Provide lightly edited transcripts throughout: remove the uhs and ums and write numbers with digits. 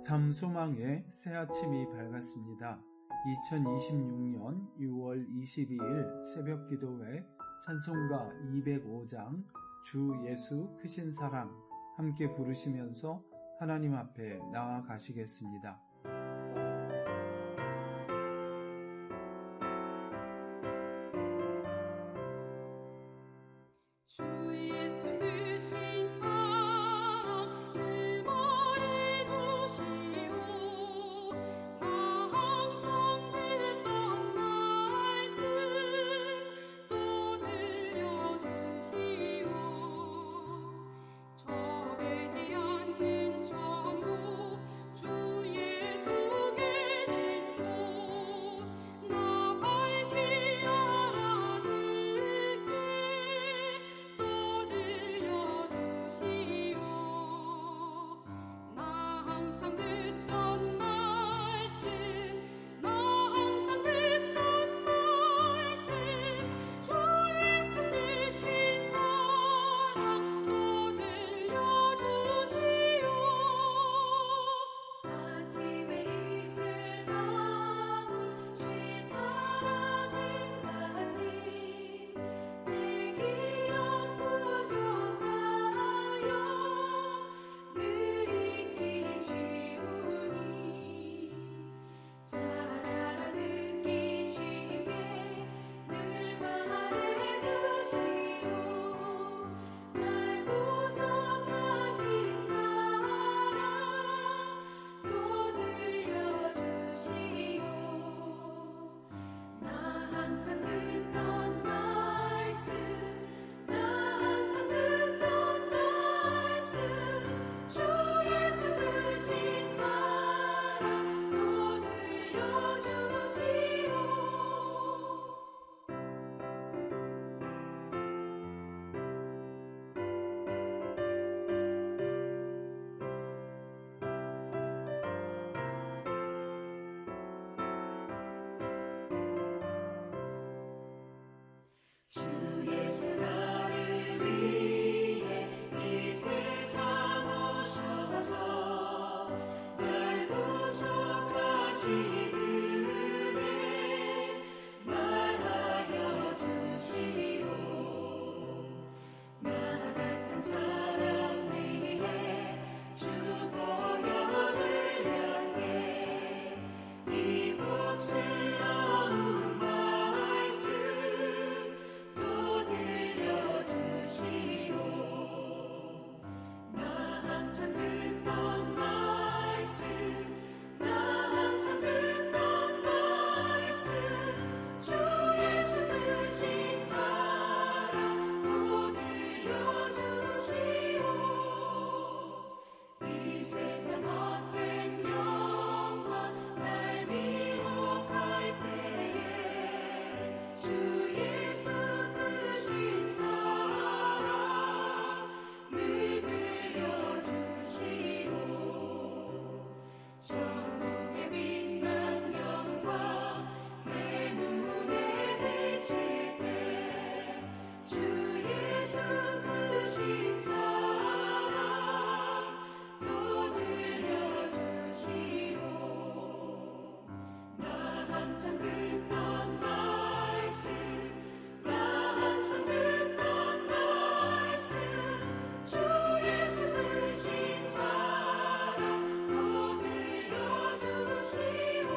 참 소망의 새 아침이 밝았습니다. 2026년 6월 22일 새벽 기도회 찬송가 205장 주 예수 크신 사랑 함께 부르시면서 하나님 앞에 나아가시겠습니다. 주 예수 크신 사랑 늘 말해주시오. 나 항상 듣던 말씀 또 들려주시오. 좁지 않는 천국 주 예수 계신 곳 나 밝히 알아듣게 또 들려주시오. 나 항상 듣던 말씀 나 항상 듣던 말씀 주 예수 크신 사랑 또 들려주시오. 아침에 이슬 방울 쉬 사라짐같이 내 기억 부족하여 늘 잊기 쉬우니 잘 알아듣기 쉽게 늘 말해주시오. 날 구속하신 사랑 또 들려주시오. 나 항상 듣던 말씀 나 항상 듣던 말씀 주 예수 크신 사랑 또 들려주시오. 주 예수 나를 위해 이 세상 오셔서 날 구속하신 은혜 말하여 주시오. 나 같은 사람 위해 주 보혈을 향해 이 복스러운 말씀 또 들려주시오. 나 항상 듣던 말씀 나 항상 듣던 말씀 주 예수 크신 사랑 또 들려주시오. 이 세상 헛된 영광 날 미혹할 때에 주 예수 크신 사랑 늘 들려주시오. 천국의 빛난 영광 내 눈에 비칠 때 주 예수 크신 사랑 또 들려주시오. 나 항상 듣던 말씀 나 항상 듣던 말씀 주 예수 크신 사랑 또 들려주시오.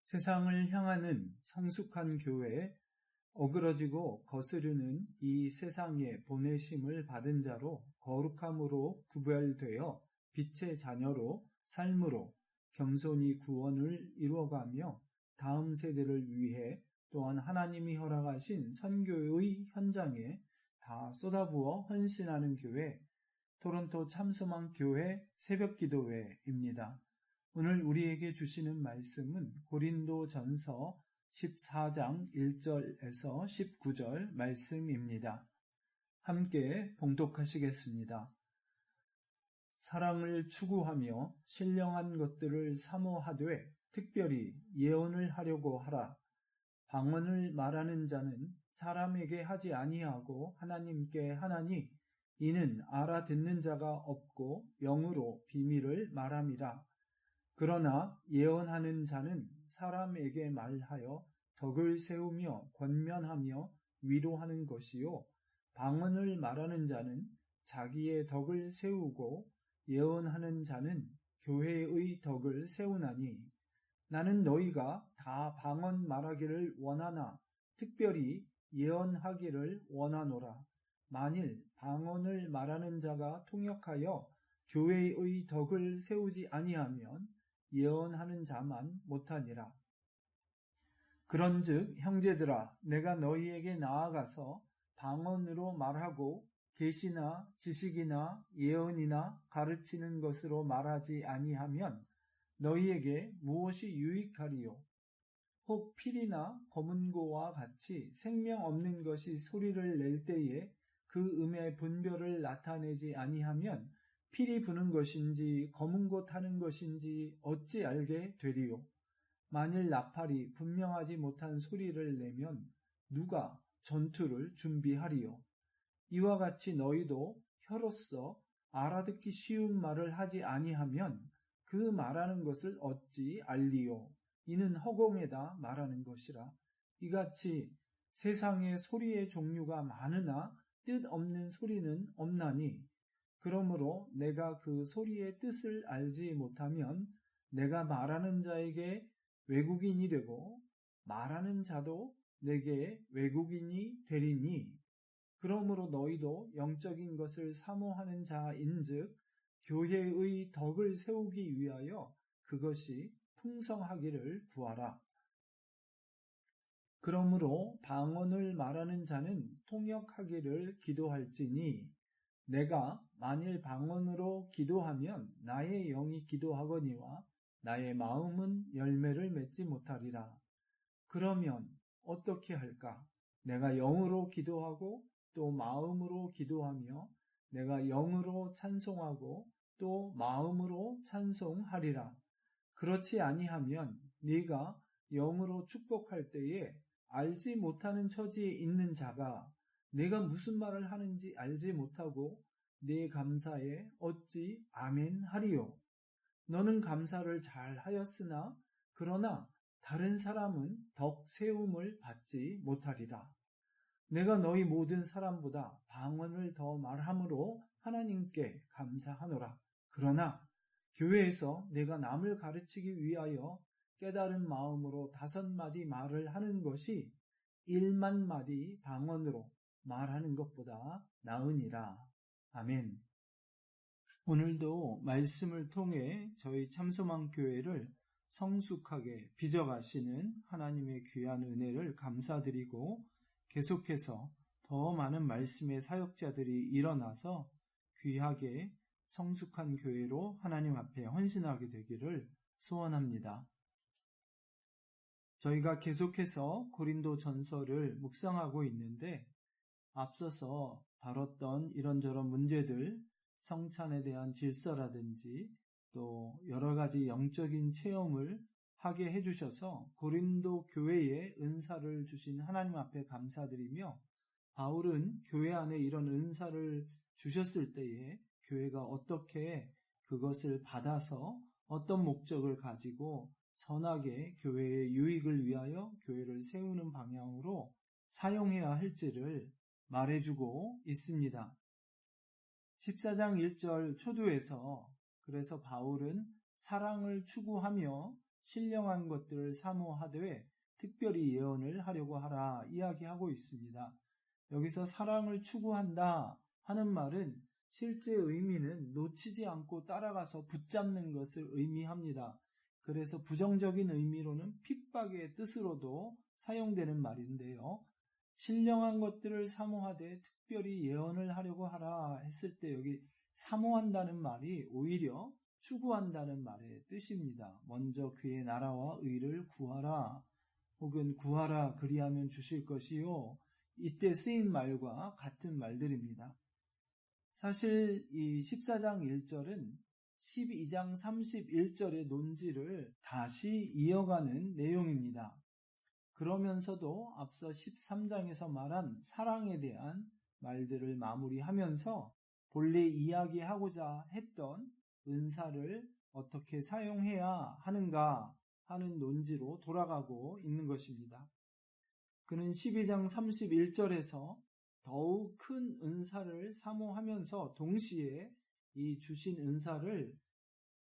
세상을 향하는 성숙한 교회, 어그러지고 거스르는 이 세상에 보내심을 받은 자로 거룩함으로 구별되어 빛의 자녀로 삶으로 겸손히 구원을 이루어가며 다음 세대를 위해 또한 하나님이 허락하신 선교의 현장에 다 쏟아부어 헌신하는 교회, 토론토 참소망 교회 새벽기도회입니다. 오늘 우리에게 주시는 말씀은 고린도전서 14장 1절에서 19절 말씀입니다. 함께 봉독하시겠습니다. 사랑을 추구하며 신령한 것들을 사모하되 특별히 예언을 하려고 하라. 방언을 말하는 자는 사람에게 하지 아니하고 하나님께 하나니 이는 알아듣는 자가 없고 영으로 비밀을 말함이라. 그러나 예언하는 자는 사람에게 말하여 덕을 세우며 권면하며 위로하는 것이요, 방언을 말하는 자는 자기의 덕을 세우고 예언하는 자는 교회의 덕을 세우나니, 나는 너희가 다 방언 말하기를 원하나 특별히 예언하기를 원하노라. 만일 방언을 말하는 자가 통역하여 교회의 덕을 세우지 아니하면 예언하는 자만 못하니라. 그런즉 형제들아, 내가 너희에게 나아가서 방언으로 말하고 계시나 지식이나 예언이나 가르치는 것으로 말하지 아니하면 너희에게 무엇이 유익하리요? 혹 필이나 검은고와 같이 생명 없는 것이 소리를 낼 때에 그 음의 분별을 나타내지 아니하면 필이 부는 것인지 검은고 타는 것인지 어찌 알게 되리요? 만일 나팔이 분명하지 못한 소리를 내면 누가 전투를 준비하리요? 이와 같이 너희도 혀로서 알아듣기 쉬운 말을 하지 아니하면 그 말하는 것을 어찌 알리요? 이는 허공에다 말하는 것이라. 이같이 세상에 소리의 종류가 많으나 뜻없는 소리는 없나니, 그러므로 내가 그 소리의 뜻을 알지 못하면 내가 말하는 자에게 외국인이 되고 말하는 자도 내게 외국인이 되리니, 그러므로 너희도 영적인 것을 사모하는 자인즉 교회의 덕을 세우기 위하여 그것이 풍성하기를 구하라. 그러므로 방언을 말하는 자는 통역하기를 기도할지니, 내가 만일 방언으로 기도하면 나의 영이 기도하거니와 나의 마음은 열매를 맺지 못하리라. 그러면 어떻게 할까? 내가 영으로 기도하고 또 마음으로 기도하며 내가 영으로 찬송하고 또 마음으로 찬송하리라. 그렇지 아니하면 네가 영으로 축복할 때에 알지 못하는 처지에 있는 자가 내가 무슨 말을 하는지 알지 못하고 네 감사에 어찌 아멘 하리요? 너는 감사를 잘 하였으나 그러나 다른 사람은 덕 세움을 받지 못하리라. 내가 너희 모든 사람보다 방언을 더 말함으로 하나님께 감사하노라. 그러나 교회에서 내가 남을 가르치기 위하여 깨달은 마음으로 5마디 말을 하는 것이 1만 마디 방언으로 말하는 것보다 나으니라. 아멘. 오늘도 말씀을 통해 저희 참소망교회를 성숙하게 빚어가시는 하나님의 귀한 은혜를 감사드리고, 계속해서 더 많은 말씀의 사역자들이 일어나서 귀하게 성숙한 교회로 하나님 앞에 헌신하게 되기를 소원합니다. 저희가 계속해서 고린도 전서를 묵상하고 있는데, 앞서서 다뤘던 이런저런 문제들, 성찬에 대한 질서라든지 또 여러 가지 영적인 체험을 하게 해주셔서 고린도 교회에 은사를 주신 하나님 앞에 감사드리며, 바울은 교회 안에 이런 은사를 주셨을 때에 교회가 어떻게 그것을 받아서 어떤 목적을 가지고 선하게 교회의 유익을 위하여 교회를 세우는 방향으로 사용해야 할지를 말해주고 있습니다. 14장 1절 초두에서 그래서 바울은 사랑을 추구하며 신령한 것들을 사모하되 특별히 예언을 하려고 하라 이야기하고 있습니다. 여기서 사랑을 추구한다 하는 말은 실제 의미는 놓치지 않고 따라가서 붙잡는 것을 의미합니다. 그래서 부정적인 의미로는 핍박의 뜻으로도 사용되는 말인데요. 신령한 것들을 사모하되 특별히 예언을 하려고 하라 했을 때 여기 사모한다는 말이 오히려 추구한다는 말의 뜻입니다. 먼저 그의 나라와 의를 구하라, 혹은 구하라 그리하면 주실 것이요, 이때 쓰인 말과 같은 말들입니다. 사실 이 14장 1절은 12장 31절의 논지를 다시 이어가는 내용입니다. 그러면서도 앞서 13장에서 말한 사랑에 대한 말들을 마무리하면서 본래 이야기하고자 했던 은사를 어떻게 사용해야 하는가 하는 논지로 돌아가고 있는 것입니다. 그는 12장 31절에서 더욱 큰 은사를 사모하면서 동시에 이 주신 은사를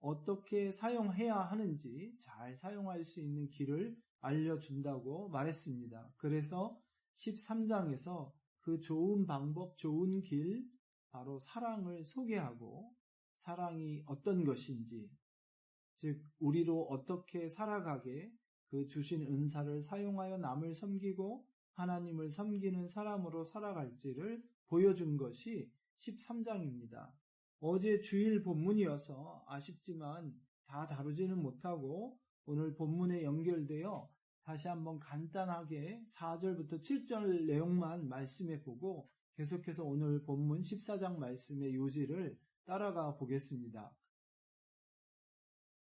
어떻게 사용해야 하는지 잘 사용할 수 있는 길을 알려준다고 말했습니다. 그래서 13장에서 그 좋은 방법, 좋은 길, 바로 사랑을 소개하고 사랑이 어떤 것인지, 즉 우리로 어떻게 살아가게 그 주신 은사를 사용하여 남을 섬기고 하나님을 섬기는 사람으로 살아갈지를 보여준 것이 13장입니다. 어제 주일 본문이어서 아쉽지만 다 다루지는 못하고 오늘 본문에 연결되어 다시 한번 간단하게 4절부터 7절 내용만 말씀해 보고 계속해서 오늘 본문 14장 말씀의 요지를 따라가 보겠습니다.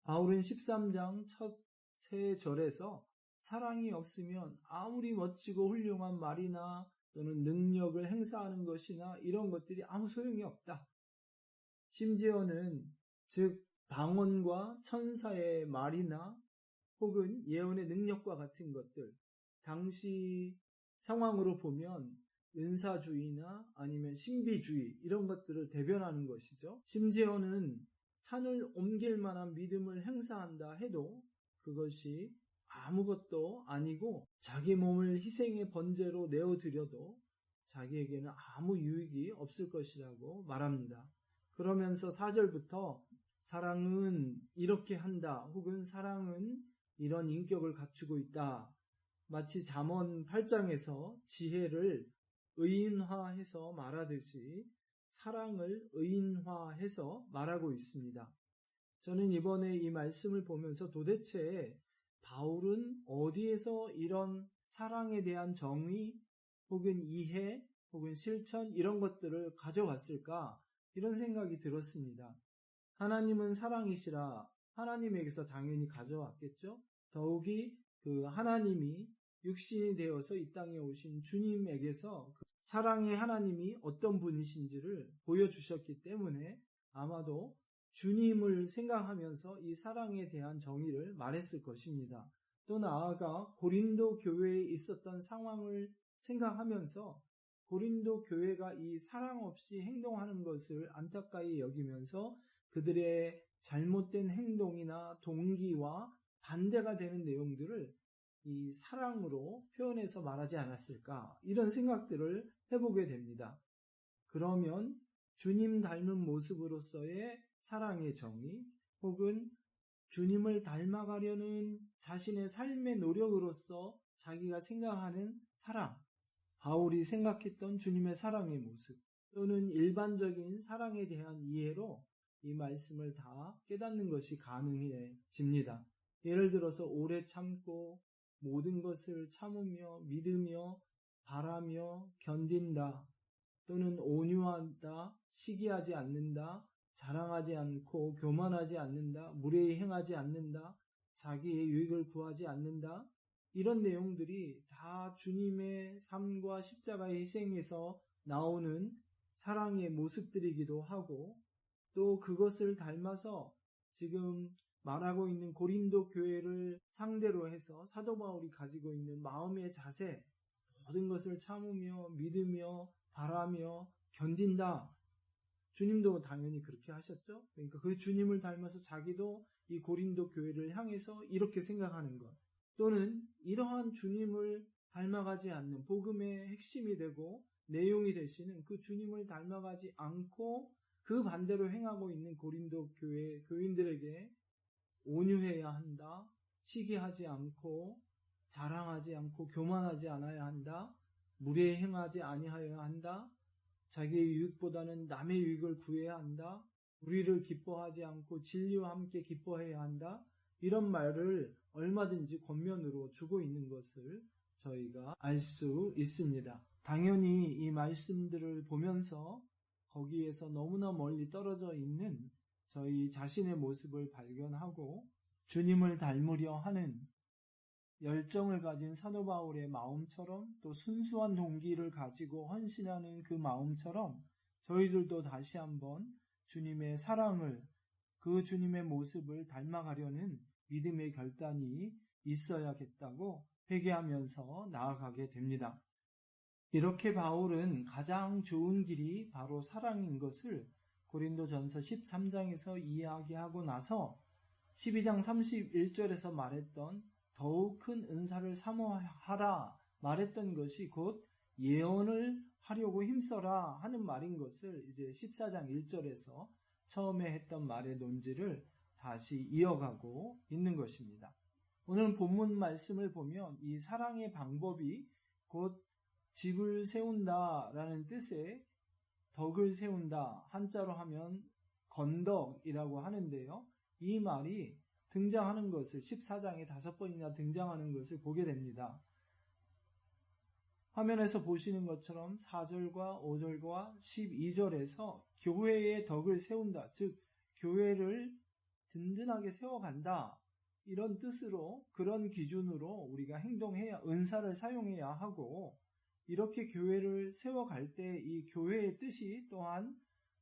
바울은 13장 첫 세 절에서 사랑이 없으면 아무리 멋지고 훌륭한 말이나 또는 능력을 행사하는 것이나 이런 것들이 아무 소용이 없다. 심지어는 즉 방언과 천사의 말이나 혹은 예언의 능력과 같은 것들, 당시 상황으로 보면 은사주의나 아니면 신비주의 이런 것들을 대변하는 것이죠. 심지어는 산을 옮길 만한 믿음을 행사한다 해도 그것이 아무것도 아니고 자기 몸을 희생의 번제로 내어드려도 자기에게는 아무 유익이 없을 것이라고 말합니다. 그러면서 4절부터 사랑은 이렇게 한다 혹은 사랑은 이런 인격을 갖추고 있다. 마치 잠언 8장에서 지혜를 의인화해서 말하듯이 사랑을 의인화해서 말하고 있습니다. 저는 이번에 이 말씀을 보면서 도대체 바울은 어디에서 이런 사랑에 대한 정의 혹은 이해 혹은 실천 이런 것들을 가져왔을까 이런 생각이 들었습니다. 하나님은 사랑이시라 하나님에게서 당연히 가져왔겠죠. 더욱이 그 하나님이 육신이 되어서 이 땅에 오신 주님에게서 그 사랑의 하나님이 어떤 분이신지를 보여주셨기 때문에 아마도 주님을 생각하면서 이 사랑에 대한 정의를 말했을 것입니다. 또 나아가 고린도 교회에 있었던 상황을 생각하면서 고린도 교회가 이 사랑 없이 행동하는 것을 안타까이 여기면서 그들의 잘못된 행동이나 동기와 반대가 되는 내용들을 이 사랑으로 표현해서 말하지 않았을까 이런 생각들을 해보게 됩니다. 그러면 주님 닮은 모습으로서의 사랑의 정의 혹은 주님을 닮아가려는 자신의 삶의 노력으로서 자기가 생각하는 사랑, 바울이 생각했던 주님의 사랑의 모습 또는 일반적인 사랑에 대한 이해로 이 말씀을 다 깨닫는 것이 가능해집니다. 예를 들어서 오래 참고 모든 것을 참으며 믿으며 바라며 견딘다 또는 온유하다, 시기하지 않는다, 자랑하지 않고 교만하지 않는다, 무례히 행하지 않는다, 자기의 유익을 구하지 않는다 이런 내용들이 다 주님의 삶과 십자가의 희생에서 나오는 사랑의 모습들이기도 하고 또 그것을 닮아서 지금 말하고 있는 고린도 교회를 상대로 해서 사도 바울이 가지고 있는 마음의 자세, 모든 것을 참으며 믿으며 바라며 견딘다. 주님도 당연히 그렇게 하셨죠. 그러니까 그 주님을 닮아서 자기도 이 고린도 교회를 향해서 이렇게 생각하는 것. 또는 이러한 주님을 닮아가지 않는 복음의 핵심이 되고 내용이 되시는 그 주님을 닮아가지 않고 그 반대로 행하고 있는 고린도 교회 교인들에게 온유해야 한다, 시기하지 않고 자랑하지 않고 교만하지 않아야 한다, 무례히 행하지 아니하여야 한다, 자기의 유익보다는 남의 유익을 구해야 한다, 우리를 기뻐하지 않고 진리와 함께 기뻐해야 한다, 이런 말을 얼마든지 권면으로 주고 있는 것을 저희가 알 수 있습니다. 당연히 이 말씀들을 보면서 거기에서 너무나 멀리 떨어져 있는 저희 자신의 모습을 발견하고 주님을 닮으려 하는 열정을 가진 사도 바울의 마음처럼 또 순수한 동기를 가지고 헌신하는 그 마음처럼 저희들도 다시 한번 주님의 사랑을, 그 주님의 모습을 닮아가려는 믿음의 결단이 있어야겠다고 회개하면서 나아가게 됩니다. 이렇게 바울은 가장 좋은 길이 바로 사랑인 것을 고린도전서 13장에서 이야기하고 나서 12장 31절에서 말했던 더욱 큰 은사를 사모하라 말했던 것이 곧 예언을 하려고 힘써라 하는 말인 것을 이제 14장 1절에서 처음에 했던 말의 논지를 다시 이어가고 있는 것입니다. 오늘 본문 말씀을 보면 이 사랑의 방법이 곧 집을 세운다라는 뜻의 덕을 세운다, 한자로 하면 건덕이라고 하는데요. 이 말이 등장하는 것을 14장에 5번이나 등장하는 것을 보게 됩니다. 화면에서 보시는 것처럼 4절과 5절과 12절에서 교회의 덕을 세운다, 즉 교회를 든든하게 세워간다, 이런 뜻으로, 그런 기준으로 우리가 행동해야, 은사를 사용해야 하고, 이렇게 교회를 세워갈 때 이 교회의 뜻이 또한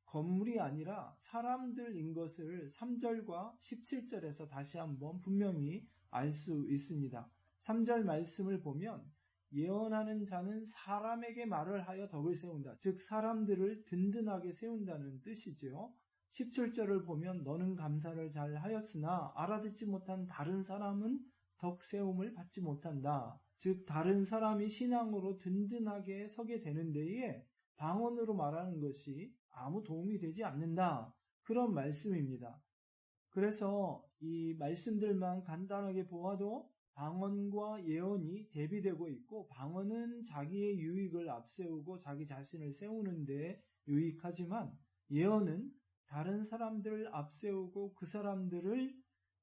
건물이 아니라 사람들인 것을 3절과 17절에서 다시 한번 분명히 알 수 있습니다. 3절 말씀을 보면 예언하는 자는 사람에게 말을 하여 덕을 세운다, 즉 사람들을 든든하게 세운다는 뜻이죠. 17절을 보면 너는 감사를 잘 하였으나 알아듣지 못한 다른 사람은 덕 세움을 받지 못한다, 즉 다른 사람이 신앙으로 든든하게 서게 되는 데에 방언으로 말하는 것이 아무 도움이 되지 않는다, 그런 말씀입니다. 그래서 이 말씀들만 간단하게 보아도 방언과 예언이 대비되고 있고, 방언은 자기의 유익을 앞세우고 자기 자신을 세우는 데 유익하지만 예언은 다른 사람들을 앞세우고 그 사람들을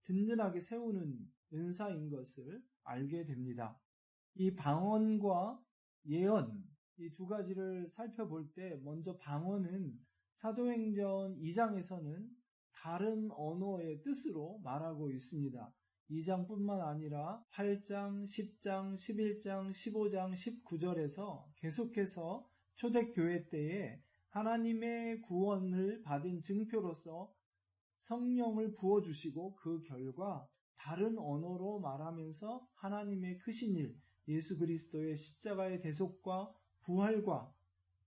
든든하게 세우는 은사인 것을 알게 됩니다. 이 방언과 예언, 이 두 가지를 살펴볼 때 먼저 방언은 사도행전 2장에서는 다른 언어의 뜻으로 말하고 있습니다. 2장뿐만 아니라 8장, 10장, 11장, 15장, 19절에서 계속해서 초대교회 때에 하나님의 구원을 받은 증표로서 성령을 부어주시고 그 결과 다른 언어로 말하면서 하나님의 크신 일, 예수 그리스도의 십자가의 대속과 부활과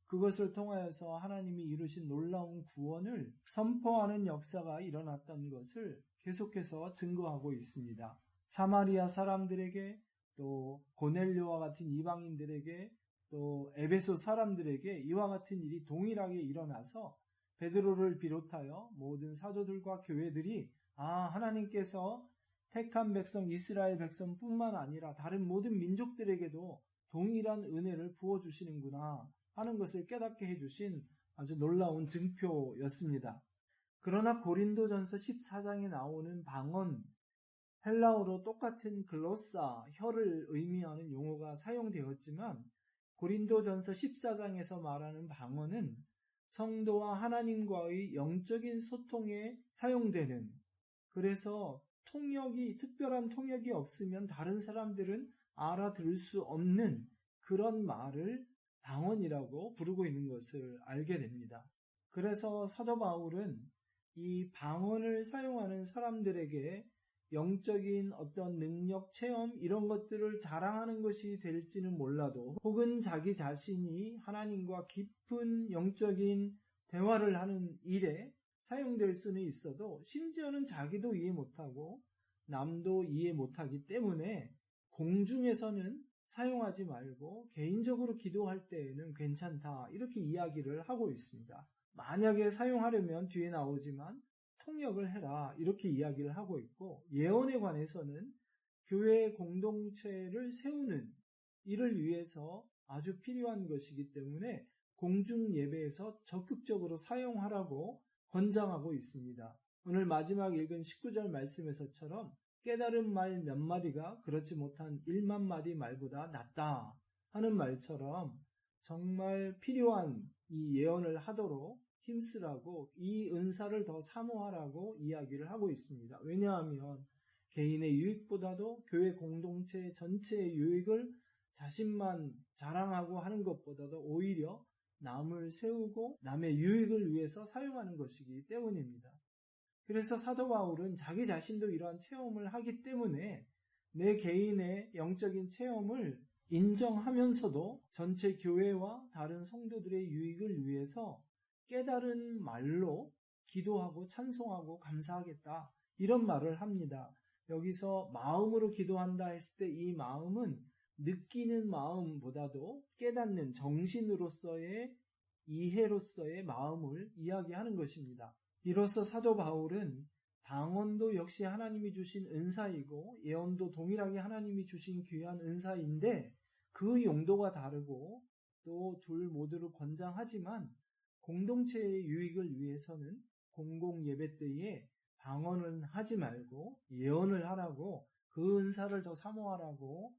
그것을 통하여서 하나님이 이루신 놀라운 구원을 선포하는 역사가 일어났던 것을 계속해서 증거하고 있습니다. 사마리아 사람들에게, 또 고넬료와 같은 이방인들에게, 또 에베소 사람들에게 이와 같은 일이 동일하게 일어나서 베드로를 비롯하여 모든 사도들과 교회들이 하나님께서 택한 백성 이스라엘 백성뿐만 아니라 다른 모든 민족들에게도 동일한 은혜를 부어주시는구나 하는 것을 깨닫게 해주신 아주 놀라운 증표였습니다. 그러나 고린도전서 14장에 나오는 방언, 헬라어로 똑같은 글로사, 혀를 의미하는 용어가 사용되었지만 고린도전서 14장에서 말하는 방언은 성도와 하나님과의 영적인 소통에 사용되는, 그래서 특별한 통역이 없으면 다른 사람들은 알아들을 수 없는 그런 말을 방언이라고 부르고 있는 것을 알게 됩니다. 그래서 사도 바울은 이 방언을 사용하는 사람들에게 영적인 어떤 능력, 체험 이런 것들을 자랑하는 것이 될지는 몰라도, 혹은 자기 자신이 하나님과 깊은 영적인 대화를 하는 일에 사용될 수는 있어도 심지어는 자기도 이해 못하고 남도 이해 못하기 때문에 공중에서는 사용하지 말고 개인적으로 기도할 때에는 괜찮다, 이렇게 이야기를 하고 있습니다. 만약에 사용하려면 뒤에 나오지만 통역을 해라, 이렇게 이야기를 하고 있고, 예언에 관해서는 교회 공동체를 세우는 일을 위해서 아주 필요한 것이기 때문에 공중 예배에서 적극적으로 사용하라고 권장하고 있습니다. 오늘 마지막 읽은 19절 말씀에서처럼 깨달은 말 몇 마디가 그렇지 못한 1만 마디 말보다 낫다 하는 말처럼 정말 필요한 이 예언을 하도록 힘쓰라고, 이 은사를 더 사모하라고 이야기를 하고 있습니다. 왜냐하면 개인의 유익보다도 교회 공동체 전체의 유익을 자신만 자랑하고 하는 것보다도 오히려 남을 세우고 남의 유익을 위해서 사용하는 것이기 때문입니다. 그래서 사도 바울은 자기 자신도 이러한 체험을 하기 때문에 내 개인의 영적인 체험을 인정하면서도 전체 교회와 다른 성도들의 유익을 위해서 깨달은 말로 기도하고 찬송하고 감사하겠다, 이런 말을 합니다. 여기서 마음으로 기도한다 했을 때 이 마음은 느끼는 마음보다도 깨닫는 정신으로서의 이해로서의 마음을 이야기하는 것입니다. 이로써 사도 바울은 방언도 역시 하나님이 주신 은사이고 예언도 동일하게 하나님이 주신 귀한 은사인데 그 용도가 다르고 또 둘 모두를 권장하지만 공동체의 유익을 위해서는 공공 예배 때에 방언을 하지 말고 예언을 하라고, 그 은사를 더 사모하라고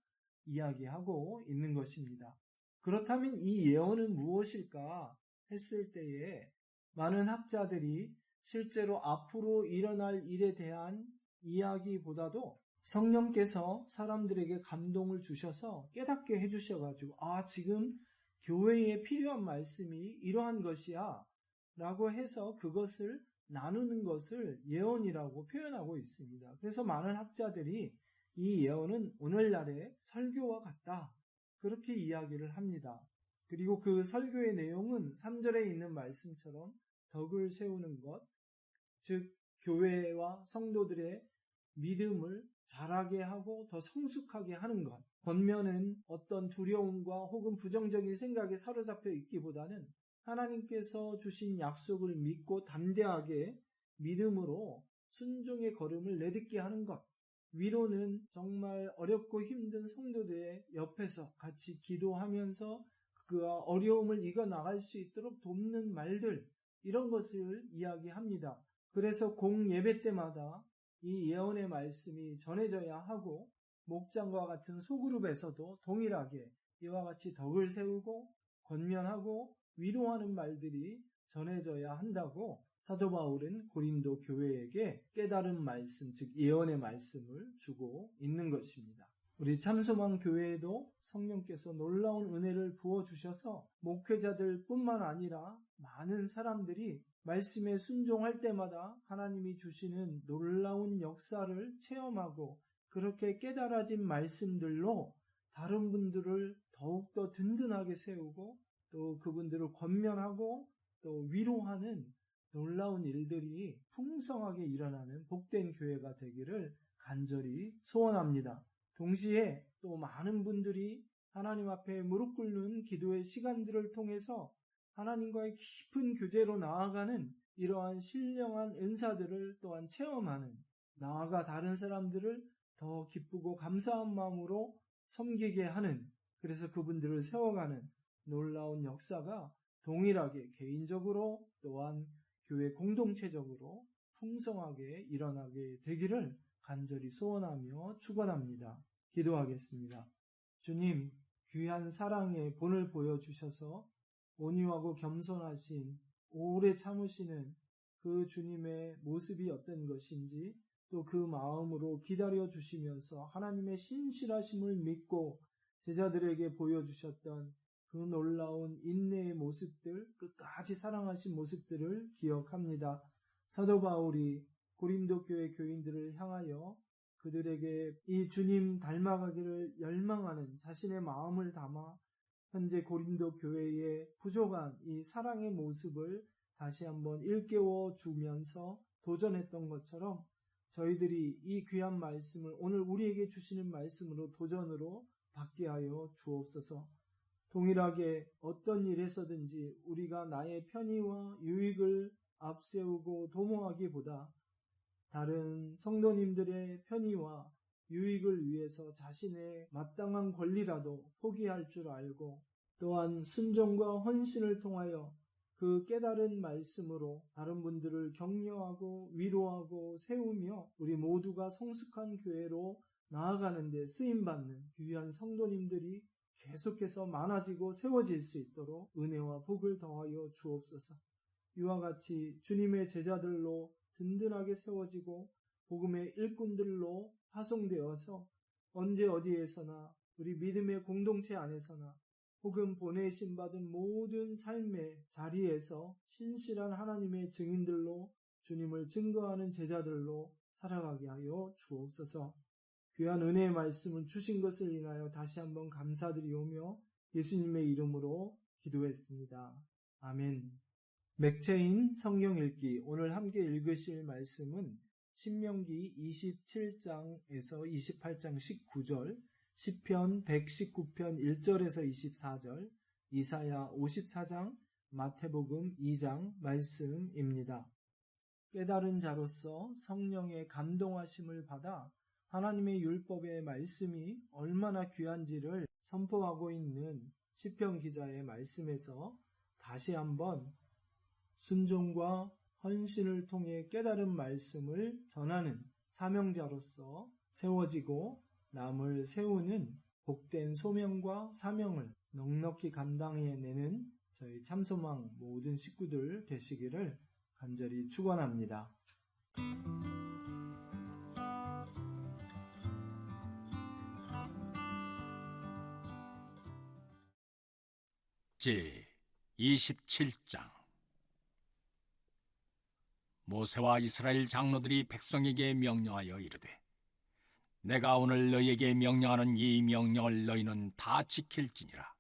이야기하고 있는 것입니다. 그렇다면 이 예언은 무엇일까 했을 때에 많은 학자들이 실제로 앞으로 일어날 일에 대한 이야기보다도 성령께서 사람들에게 감동을 주셔서 깨닫게 해주셔가지고 지금 교회에 필요한 말씀이 이러한 것이야 라고 해서 그것을 나누는 것을 예언이라고 표현하고 있습니다. 그래서 많은 학자들이 이 예언은 오늘날의 설교와 같다, 그렇게 이야기를 합니다. 그리고 그 설교의 내용은 3절에 있는 말씀처럼 덕을 세우는 것, 즉 교회와 성도들의 믿음을 자라게 하고 더 성숙하게 하는 것, 권면은 어떤 두려움과 혹은 부정적인 생각에 사로잡혀 있기보다는 하나님께서 주신 약속을 믿고 담대하게 믿음으로 순종의 걸음을 내딛게 하는 것, 위로는 정말 어렵고 힘든 성도들의 옆에서 같이 기도하면서 그 어려움을 이겨나갈 수 있도록 돕는 말들, 이런 것을 이야기합니다. 그래서 공예배 때마다 이 예언의 말씀이 전해져야 하고 목장과 같은 소그룹에서도 동일하게 이와 같이 덕을 세우고 권면하고 위로하는 말들이 전해져야 한다고 사도 바울은 고린도 교회에게 깨달은 말씀, 즉 예언의 말씀을 주고 있는 것입니다. 우리 참소망 교회에도 성령께서 놀라운 은혜를 부어주셔서 목회자들 뿐만 아니라 많은 사람들이 말씀에 순종할 때마다 하나님이 주시는 놀라운 역사를 체험하고 그렇게 깨달아진 말씀들로 다른 분들을 더욱더 든든하게 세우고 또 그분들을 권면하고 또 위로하는 놀라운 일들이 풍성하게 일어나는 복된 교회가 되기를 간절히 소원합니다. 동시에 또 많은 분들이 하나님 앞에 무릎 꿇는 기도의 시간들을 통해서 하나님과의 깊은 교제로 나아가는 이러한 신령한 은사들을 또한 체험하는, 나아가 다른 사람들을 더 기쁘고 감사한 마음으로 섬기게 하는, 그래서 그분들을 세워가는 놀라운 역사가 동일하게 개인적으로 또한 교회 공동체적으로 풍성하게 일어나게 되기를 간절히 소원하며 축원합니다. 기도하겠습니다. 주님, 귀한 사랑의 본을 보여주셔서 온유하고 겸손하신, 오래 참으시는 그 주님의 모습이 어떤 것인지 또 그 마음으로 기다려 주시면서 하나님의 신실하심을 믿고 제자들에게 보여주셨던 그 놀라운 인내의 모습들, 끝까지 사랑하신 모습들을 기억합니다. 사도 바울이 고린도 교회 교인들을 향하여 그들에게 이 주님 닮아가기를 열망하는 자신의 마음을 담아 현재 고린도 교회의 부족한 이 사랑의 모습을 다시 한번 일깨워 주면서 도전했던 것처럼 저희들이 이 귀한 말씀을 오늘 우리에게 주시는 말씀으로 도전으로 받게 하여 주옵소서. 동일하게 어떤 일에서든지 우리가 나의 편의와 유익을 앞세우고 도모하기보다 다른 성도님들의 편의와 유익을 위해서 자신의 마땅한 권리라도 포기할 줄 알고 또한 순종과 헌신을 통하여 그 깨달은 말씀으로 다른 분들을 격려하고 위로하고 세우며 우리 모두가 성숙한 교회로 나아가는 데 쓰임받는 귀한 성도님들이 계속해서 많아지고 세워질 수 있도록 은혜와 복을 더하여 주옵소서. 이와 같이 주님의 제자들로 든든하게 세워지고 복음의 일꾼들로 파송되어서 언제 어디에서나 우리 믿음의 공동체 안에서나 혹은 보내심 받은 모든 삶의 자리에서 신실한 하나님의 증인들로 주님을 증거하는 제자들로 살아가게 하여 주옵소서. 귀한 은혜의 말씀을 주신 것을 인하여 다시 한번 감사드리오며 예수님의 이름으로 기도했습니다. 아멘. 맥체인 성경 읽기, 오늘 함께 읽으실 말씀은 신명기 27장에서 28장 19절, 시편 119편 1절에서 24절, 이사야 54장, 마태복음 2장 말씀입니다. 깨달은 자로서 성령의 감동하심을 받아 하나님의 율법의 말씀이 얼마나 귀한지를 선포하고 있는 시편 기자의 말씀에서 다시 한번 순종과 헌신을 통해 깨달은 말씀을 전하는 사명자로서 세워지고 남을 세우는 복된 소명과 사명을 넉넉히 감당해내는 저희 참소망 모든 식구들 되시기를 간절히 축원합니다. 제 27장. 모세와 이스라엘 장로들이 백성에게 명령하여 이르되, 내가 오늘 너희에게 명령하는 이 명령을 너희는 다 지킬지니라.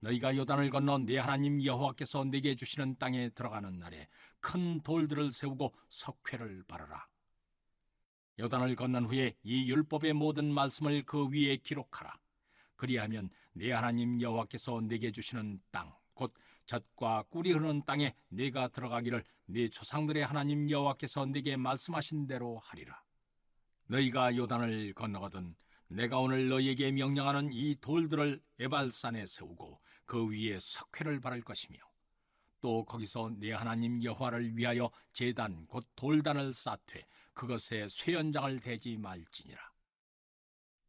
너희가 요단을 건너 내 하나님 여호와께서 내게 주시는 땅에 들어가는 날에 큰 돌들을 세우고 석회를 바르라. 요단을 건넌 후에 이 율법의 모든 말씀을 그 위에 기록하라. 그리하면 내 하나님 여호와께서 내게 주시는 땅, 곧 젖과 꿀이 흐르는 땅에 네가 들어가기를 네 조상들의 하나님 여호와께서 네게 말씀하신 대로 하리라. 너희가 요단을 건너거든 내가 오늘 너희에게 명령하는 이 돌들을 에발산에 세우고 그 위에 석회를 바를 것이며, 또 거기서 네 하나님 여호와를 위하여 제단 곧 돌단을 쌓되 그것에 쇠연장을 대지 말지니라.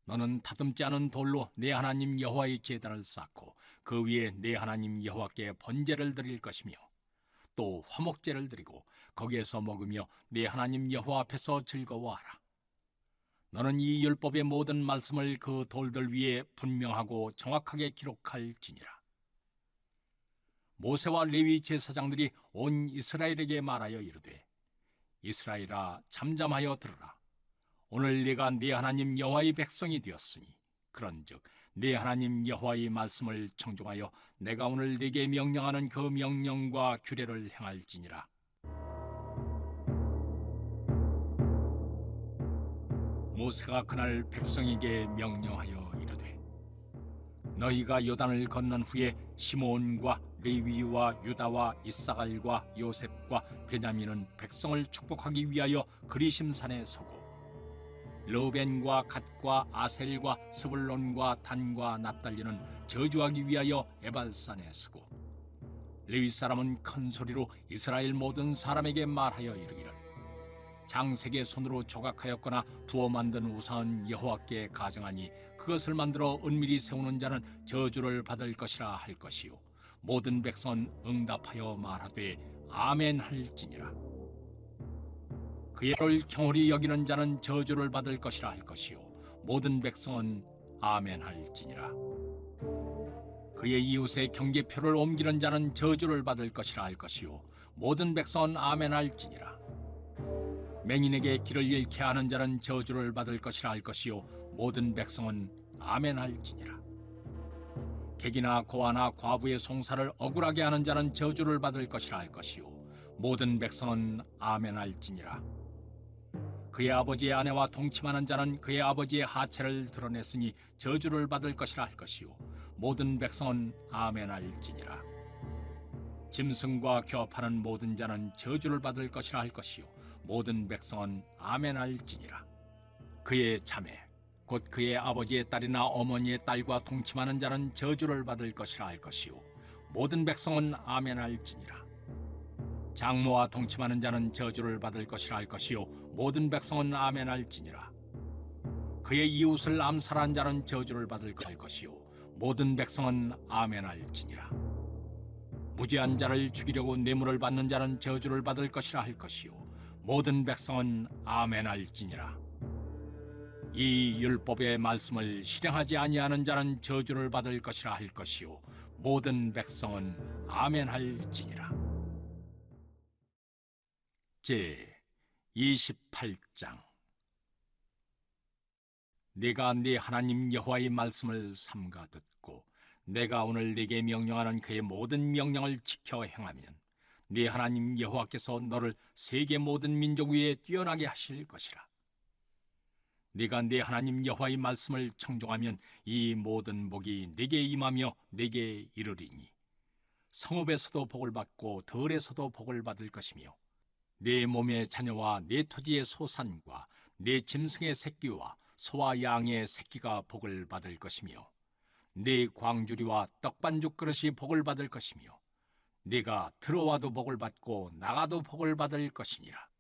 너는 다듬지 않은 돌로 내 하나님 여호와의 제단을 쌓고 그 위에 내 하나님 여호와께 번제를 드릴 것이며, 또 화목제를 드리고 거기에서 먹으며 내 하나님 여호와 앞에서 즐거워하라. 너는 이 율법의 모든 말씀을 그 돌들 위에 분명하고 정확하게 기록할지니라. 모세와 레위 제사장들이 온 이스라엘에게 말하여 이르되, 이스라엘아 잠잠하여 들으라. 오늘 네가 네 하나님 여호와의 백성이 되었으니 그런즉 네 하나님 여호와의 말씀을 청종하여 내가 오늘 네게 명령하는 그 명령과 규례를 행할지니라. 모세가 그날 백성에게 명령하여 이르되, 너희가 요단을 건넌 후에 시므온과 레위와 유다와 이사갈과 요셉과 베냐민은 백성을 축복하기 위하여 그리심산에 서고, 르벤과 갓과 아셀과 스불론과 단과 납달리는 저주하기 위하여 에발산에 서고, 레위 사람은 큰 소리로 이스라엘 모든 사람에게 말하여 이르기를, 장색의 손으로 조각하였거나 부어 만든 우상은 여호와께 가정하니 그것을 만들어 은밀히 세우는 자는 저주를 받을 것이라 할 것이요, 모든 백성은 응답하여 말하되 아멘 할지니라. 그의 를 경홀히 여기는 자는 저주를 받을 것이라 할 것이요, 모든 백성은 아멘 할지니라. 그의 이웃의 경계표를 옮기는 자는 저주를 받을 것이라 할 것이요, 모든 백성은 아멘 할지니라. 맹인에게 길을 잃게 하는 자는 저주를 받을 것이라 할 것이요, 모든 백성은 아멘 할지니라. 객이나 고아나 과부의 송사를 억울하게 하는 자는 저주를 받을 것이라 할 것이요, 모든 백성은 아멘 할지니라. 그의 아버지의 아내와 동침하는 자는 그의 아버지의 하체를 드러냈으니 저주를 받을 것이라 할 것이요, 모든 백성은 아멘 할지니라. 짐승과 교합하는 모든 자는 저주를 받을 것이라 할 것이요, 모든 백성은 아멘 할지니라. 그의 자매 곧 그의 아버지의 딸이나 어머니의 딸과 동침하는 자는 저주를 받을 것이라 할 것이요, 모든 백성은 아멘 할지니라. 장모와 동침하는 자는 저주를 받을 것이라 할 것이요, 모든 백성은 아멘 할지니라. 그의 이웃을 암살한 자는 저주를 받을 것이요, 모든 백성은 아멘 할지니라. 무죄한 자를 죽이려고 뇌물을 받는 자는 저주를 받을 것이라 할 것이요, 모든 백성은 아멘 할지니라. 이 율법의 말씀을 실행하지 아니하는 자는 저주를 받을 것이라 할 것이요 모든 백성은 아멘할지니라. 제 28장. 네가 네 하나님 여호와의 말씀을 삼가 듣고 내가 오늘 네게 명령하는 그의 모든 명령을 지켜 행하면 네 하나님 여호와께서 너를 세계 모든 민족 위에 뛰어나게 하실 것이라. 네가 네 하나님 여호와의 말씀을 청종하면 이 모든 복이 네게 임하며 네게 이르리니 성읍에서도 복을 받고 들에서도 복을 받을 것이며 네 몸의 자녀와 네 토지의 소산과 네 짐승의 새끼와 소와 양의 새끼가 복을 받을 것이며 네 광주리와 떡반죽 그릇이 복을 받을 것이며 네가 들어와도 복을 받고 나가도 복을 받을 것이니라.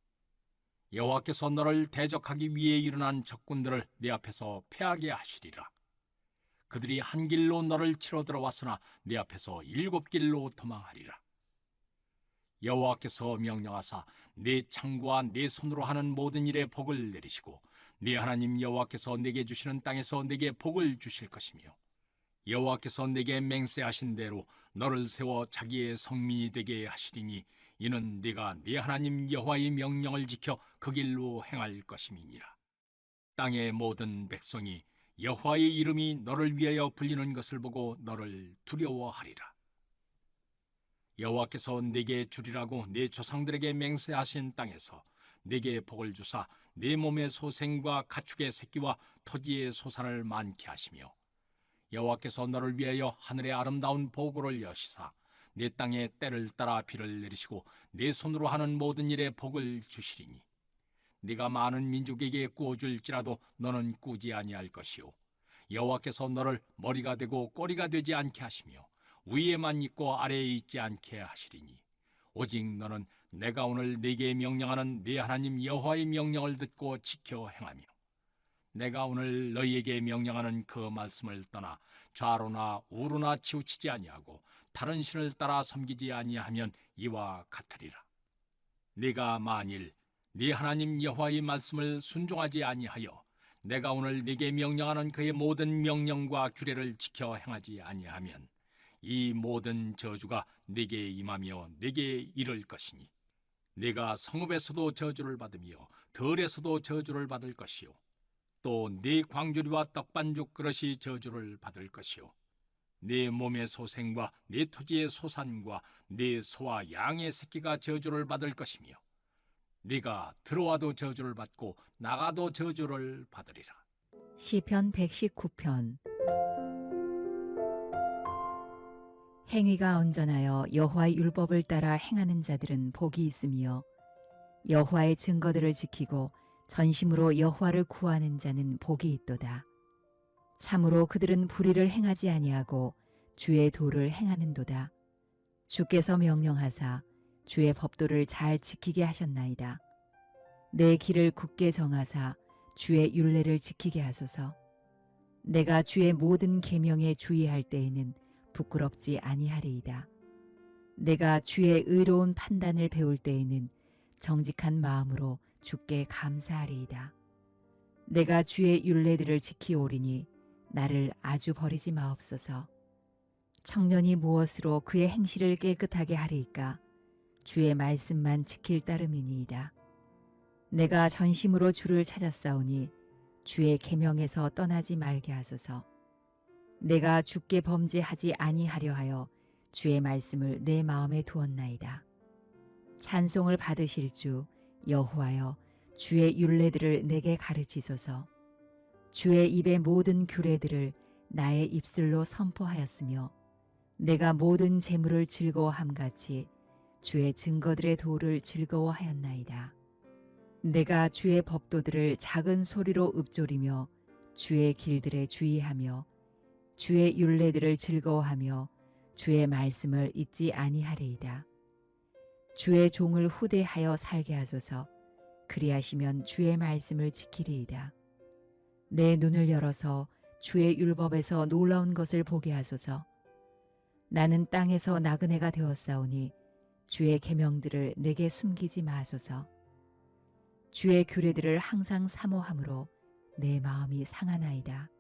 여호와께서 너를 대적하기 위해 일어난 적군들을 네 앞에서 패하게 하시리라. 그들이 한 길로 너를 치러 들어왔으나 네 앞에서 7길로 도망하리라. 여호와께서 명령하사 네 창과 네 손으로 하는 모든 일에 복을 내리시고 네 하나님 여호와께서 네게 주시는 땅에서 네게 복을 주실 것이며 여호와께서 네게 맹세하신 대로 너를 세워 자기의 성민이 되게 하시리니 이는 네가 네 하나님 여호와의 명령을 지켜 그 길로 행할 것임이니라. 땅의 모든 백성이 여호와의 이름이 너를 위하여 불리는 것을 보고 너를 두려워하리라. 여호와께서 네게 주리라고 네 조상들에게 맹세하신 땅에서 네게 복을 주사 네 몸의 소생과 가축의 새끼와 토지의 소산을 많게 하시며 여호와께서 너를 위하여 하늘의 아름다운 보고를 여시사 네 땅에 때를 따라 비를 내리시고 네 손으로 하는 모든 일에 복을 주시리니 네가 많은 민족에게 꾸어줄지라도 너는 꾸지 아니할 것이요 여호와께서 너를 머리가 되고 꼬리가 되지 않게 하시며 위에만 있고 아래에 있지 않게 하시리니 오직 너는 내가 오늘 네게 명령하는 네 하나님 여호와의 명령을 듣고 지켜 행하며 내가 오늘 너희에게 명령하는 그 말씀을 떠나 좌로나 우로나 치우치지 아니하고 다른 신을 따라 섬기지 아니하면 이와 같으리라. 네가 만일 네 하나님 여호와의 말씀을 순종하지 아니하여 내가 오늘 네게 명령하는 그의 모든 명령과 규례를 지켜 행하지 아니하면 이 모든 저주가 네게 임하며 네게 이를 것이니 네가 성읍에서도 저주를 받으며 들에서도 저주를 받을 것이요 또 네 광주리와 떡반죽 그릇이 저주를 받을 것이요 네 몸의 소생과 네 토지의 소산과 네 소와 양의 새끼가 저주를 받을 것이며 네가 들어와도 저주를 받고 나가도 저주를 받으리라. 시편 119편. 행위가 온전하여 여호와의 율법을 따라 행하는 자들은 복이 있으며 여호와의 증거들을 지키고 전심으로 여호와를 구하는 자는 복이 있도다. 참으로 그들은 불의를 행하지 아니하고 주의 도를 행하는도다. 주께서 명령하사 주의 법도를 잘 지키게 하셨나이다. 내 길을 굳게 정하사 주의 율례를 지키게 하소서. 내가 주의 모든 계명에 주의할 때에는 부끄럽지 아니하리이다. 내가 주의 의로운 판단을 배울 때에는 정직한 마음으로 주께 감사하리이다. 내가 주의 율례들을 지키오리니 나를 아주 버리지 마옵소서. 청년이 무엇으로 그의 행실을 깨끗하게 하리이까? 주의 말씀만 지킬 따름이니이다. 내가 전심으로 주를 찾았사오니 주의 계명에서 떠나지 말게 하소서. 내가 주께 범죄하지 아니하려 하여 주의 말씀을 내 마음에 두었나이다. 찬송을 받으실 주 여호와여 주의 율례들을 내게 가르치소서. 주의 입의 모든 규례들을 나의 입술로 선포하였으며 내가 모든 재물을 즐거워함같이 주의 증거들의 도를 즐거워하였나이다. 내가 주의 법도들을 작은 소리로 읊조리며 주의 길들에 주의하며 주의 율례들을 즐거워하며 주의 말씀을 잊지 아니하리이다. 주의 종을 후대하여 살게 하소서. 그리하시면 주의 말씀을 지키리이다. 내 눈을 열어서 주의 율법에서 놀라운 것을 보게 하소서. 나는 땅에서 나그네가 되었사오니 주의 계명들을 내게 숨기지 마소서. 주의 규례들을 항상 사모함으로 내 마음이 상하나이다.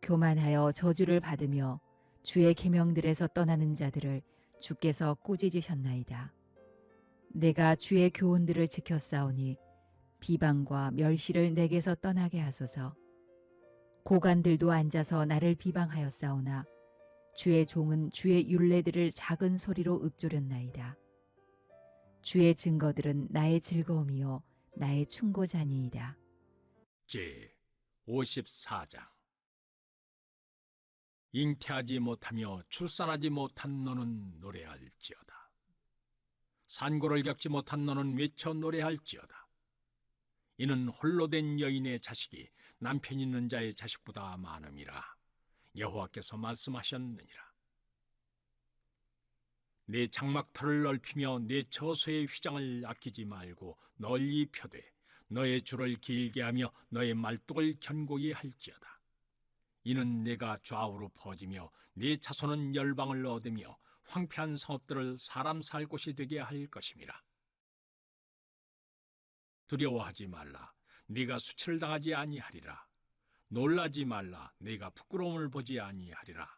교만하여 저주를 받으며 주의 계명들에서 떠나는 자들을 주께서 꾸짖으셨나이다. 내가 주의 교훈들을 지켰사오니 비방과 멸시를 내게서 떠나게 하소서. 고관들도 앉아서 나를 비방하였사오나 주의 종은 주의 율례들을 작은 소리로 읊조렸나이다. 주의 증거들은 나의 즐거움이요 나의 충고자니이다. 제 54장. 잉태하지 못하며 출산하지 못한 너는 노래할지어다. 산고를 겪지 못한 너는 외쳐 노래할지어다. 이는 홀로 된 여인의 자식이 남편 있는 자의 자식보다 많음이라. 여호와께서 말씀하셨느니라. 내 장막터를 넓히며 내 처소의 휘장을 아끼지 말고 널리 펴되 너의 줄을 길게 하며 너의 말뚝을 견고히 할지어다. 이는 내가 좌우로 퍼지며 네 자손은 열방을 얻으며 황폐한 성읍들을 사람 살 곳이 되게 할 것임이라. 두려워하지 말라. 네가 수치를 당하지 아니하리라. 놀라지 말라. 네가 부끄러움을 보지 아니하리라.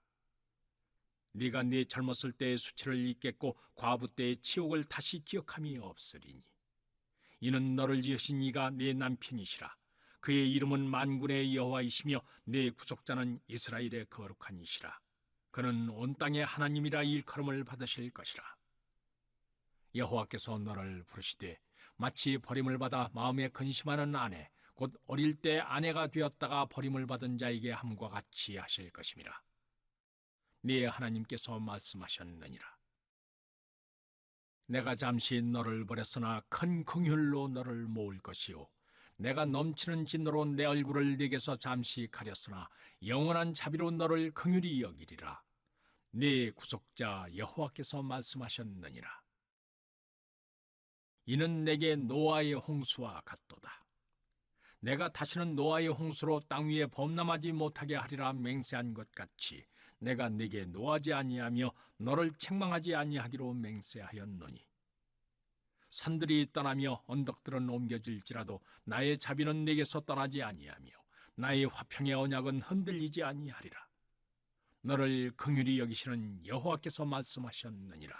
네가 네 젊었을 때의 수치를 잊겠고 과부 때의 치욕을 다시 기억함이 없으리니 이는 너를 지으신 이가 네 남편이시라. 그의 이름은 만군의 여호와이시며 네 구속자는 이스라엘의 거룩한 이시라. 그는 온 땅의 하나님이라 일컬음을 받으실 것이라. 여호와께서 너를 부르시되 마치 버림을 받아 마음에 근심하는 아내 곧 어릴 때 아내가 되었다가 버림을 받은 자에게 함과 같이 하실 것임이라. 네 하나님께서 말씀하셨느니라. 내가 잠시 너를 버렸으나 큰 긍휼로 너를 모을 것이요 내가 넘치는 진노로 내 얼굴을 네게서 잠시 가렸으나 영원한 자비로 너를 긍휼히 여기리라. 네 구속자 여호와께서 말씀하셨느니라. 이는 내게 노아의 홍수와 같도다. 내가 다시는 노아의 홍수로 땅 위에 범람하지 못하게 하리라 맹세한 것 같이 내가 네게 노하지 아니하며 너를 책망하지 아니하기로 맹세하였노니 산들이 떠나며 언덕들은 옮겨질지라도 나의 자비는 네게서 떠나지 아니하며 나의 화평의 언약은 흔들리지 아니하리라. 너를 긍휼히 여기시는 여호와께서 말씀하셨느니라.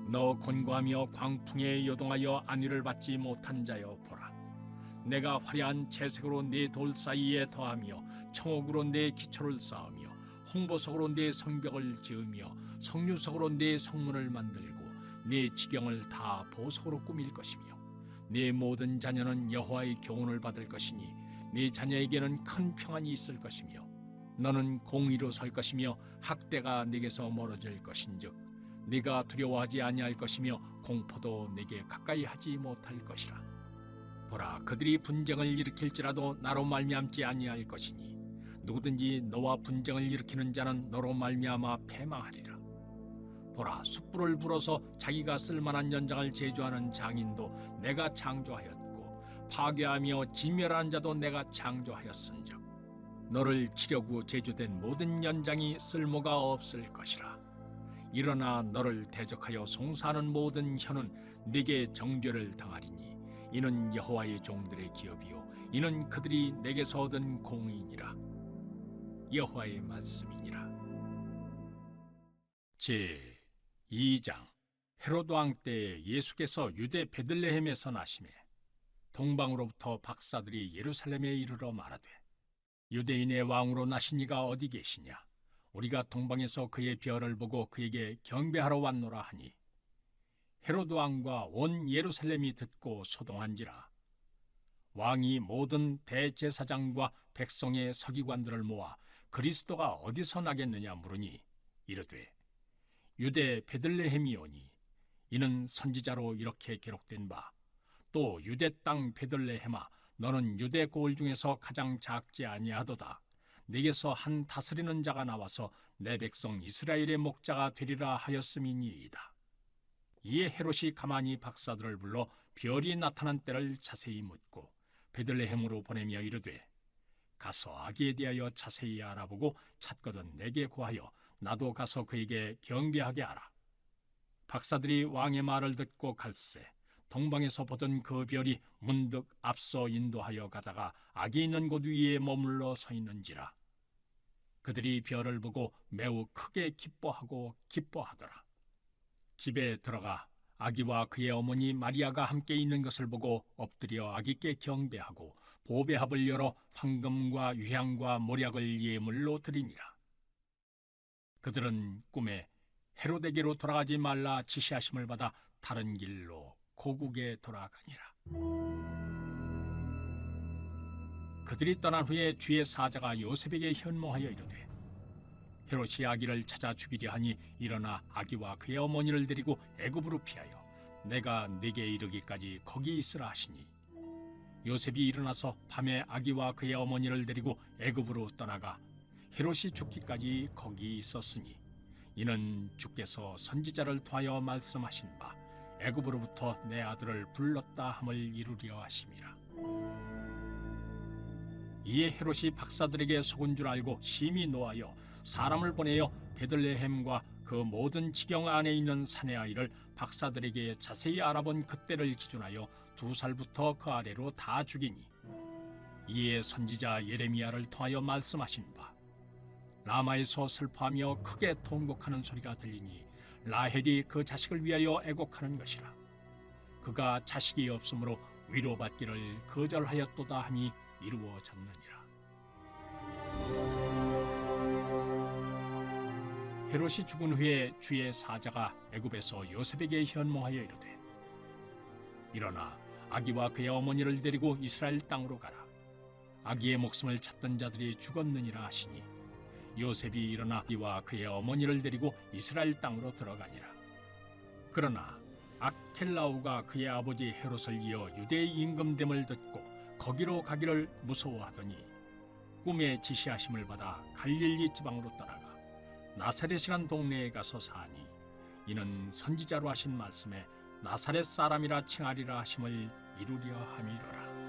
너 곤고하며 광풍에 요동하여 안위를 받지 못한 자여 보라. 내가 화려한 채색으로 네 돌 사이에 더하며 청옥으로 네 기초를 쌓으며 홍보석으로 네 성벽을 지으며 석류석으로 네 성문을 만들고 네 지경을 다 보석으로 꾸밀 것이며 네 모든 자녀는 여호와의 교훈을 받을 것이니 네 자녀에게는 큰 평안이 있을 것이며 너는 공의로 설 것이며 학대가 네게서 멀어질 것인즉 네가 두려워하지 아니할 것이며 공포도 네게 가까이 하지 못할 것이라. 보라, 그들이 분쟁을 일으킬지라도 나로 말미암지 아니할 것이니 누구든지 너와 분쟁을 일으키는 자는 너로 말미암아 패망하리라. 보라, 숯불을 불어서 자기가 쓸만한 연장을 제조하는 장인도 내가 창조하였고 파괴하며 진멸하는 자도 내가 창조하였은즉 너를 치려고 제조된 모든 연장이 쓸모가 없을 것이라. 일어나 너를 대적하여 송사하는 모든 혀는 네게 정죄를 당하리니 이는 여호와의 종들의 기업이요 이는 그들이 내게서 얻은 공의니라. 여호와의 말씀이니라. 제 2장. 헤롯 왕 때에 예수께서 유대 베들레헴에서 나시매 동방으로부터 박사들이 예루살렘에 이르러 말하되 유대인의 왕으로 나신 이가 어디 계시냐? 우리가 동방에서 그의 별을 보고 그에게 경배하러 왔노라 하니 헤롯 왕과 온 예루살렘이 듣고 소동한지라. 왕이 모든 대제사장과 백성의 서기관들을 모아 그리스도가 어디서 나겠느냐 물으니 이르되 유대 베들레헴이오니 이는 선지자로 이렇게 기록된 바 또 유대 땅 베들레헴아 너는 유대 고을 중에서 가장 작지 아니하도다. 네게서 한 다스리는 자가 나와서 내 백성 이스라엘의 목자가 되리라 하였음이니이다. 이에 헤롯이 가만히 박사들을 불러 별이 나타난 때를 자세히 묻고 베들레헴으로 보내며 이르되 가서 아기에 대하여 자세히 알아보고 찾거든 내게 고하여 나도 가서 그에게 경배하게 하라. 박사들이 왕의 말을 듣고 갈새 동방에서 보던 그 별이 문득 앞서 인도하여 가다가 악이 있는 곳 위에 머물러 서 있는지라. 그들이 별을 보고 매우 크게 기뻐하더라. 집에 들어가 아기와 그의 어머니 마리아가 함께 있는 것을 보고 엎드려 아기께 경배하고 보배합을 열어 황금과 유향과 몰약을 예물로 드리니라. 그들은 꿈에 헤로데게로 돌아가지 말라 지시하심을 받아 다른 길로 고국에 돌아가니라. 그들이 떠난 후에 주의 사자가 요셉에게 현몽하여 이르되, 헤롯이 아기를 찾아 죽이려 하니 일어나 아기와 그의 어머니를 데리고 애굽으로 피하여 내가 네게 이르기까지 거기 있으라 하시니, 요셉이 일어나서 밤에 아기와 그의 어머니를 데리고 애굽으로 떠나가 헤롯이 죽기까지 거기 있었으니, 이는 주께서 선지자를 통하여 말씀하신 바 애굽으로부터 내 아들을 불렀다 함을 이루려 하심이라. 이에 헤롯이 박사들에게 속은 줄 알고 심히 노하여 사람을 보내어 베들레헴과 그 모든 지경 안에 있는 사내 아이를 박사들에게 자세히 알아본 그때를 기준하여 2살부터 그 아래로 다 죽이니, 이에 선지자 예레미야를 통하여 말씀하신 바 라마에서 슬퍼하며 크게 통곡하는 소리가 들리니 라헬이 그 자식을 위하여 애곡하는 것이라. 그가 자식이 없으므로 위로받기를 거절하였도다 함이 이루어졌느니라. 헤롯이 죽은 후에 주의 사자가 애굽에서 요셉에게 현몽하여 이르되, 일어나 아기와 그의 어머니를 데리고 이스라엘 땅으로 가라. 아기의 목숨을 찾던 자들이 죽었느니라 하시니, 요셉이 일어나 아기와 그의 어머니를 데리고 이스라엘 땅으로 들어가니라. 그러나 아켈라오가 그의 아버지 헤롯을 이어 유대의 임금됨을 듣고 거기로 가기를 무서워하더니 꿈에 지시하심을 받아 갈릴리 지방으로 떠나가 나사렛이란 동네에 가서 사니, 이는 선지자로 하신 말씀에 나사렛 사람이라 칭하리라 하심을 이루려 함이로라.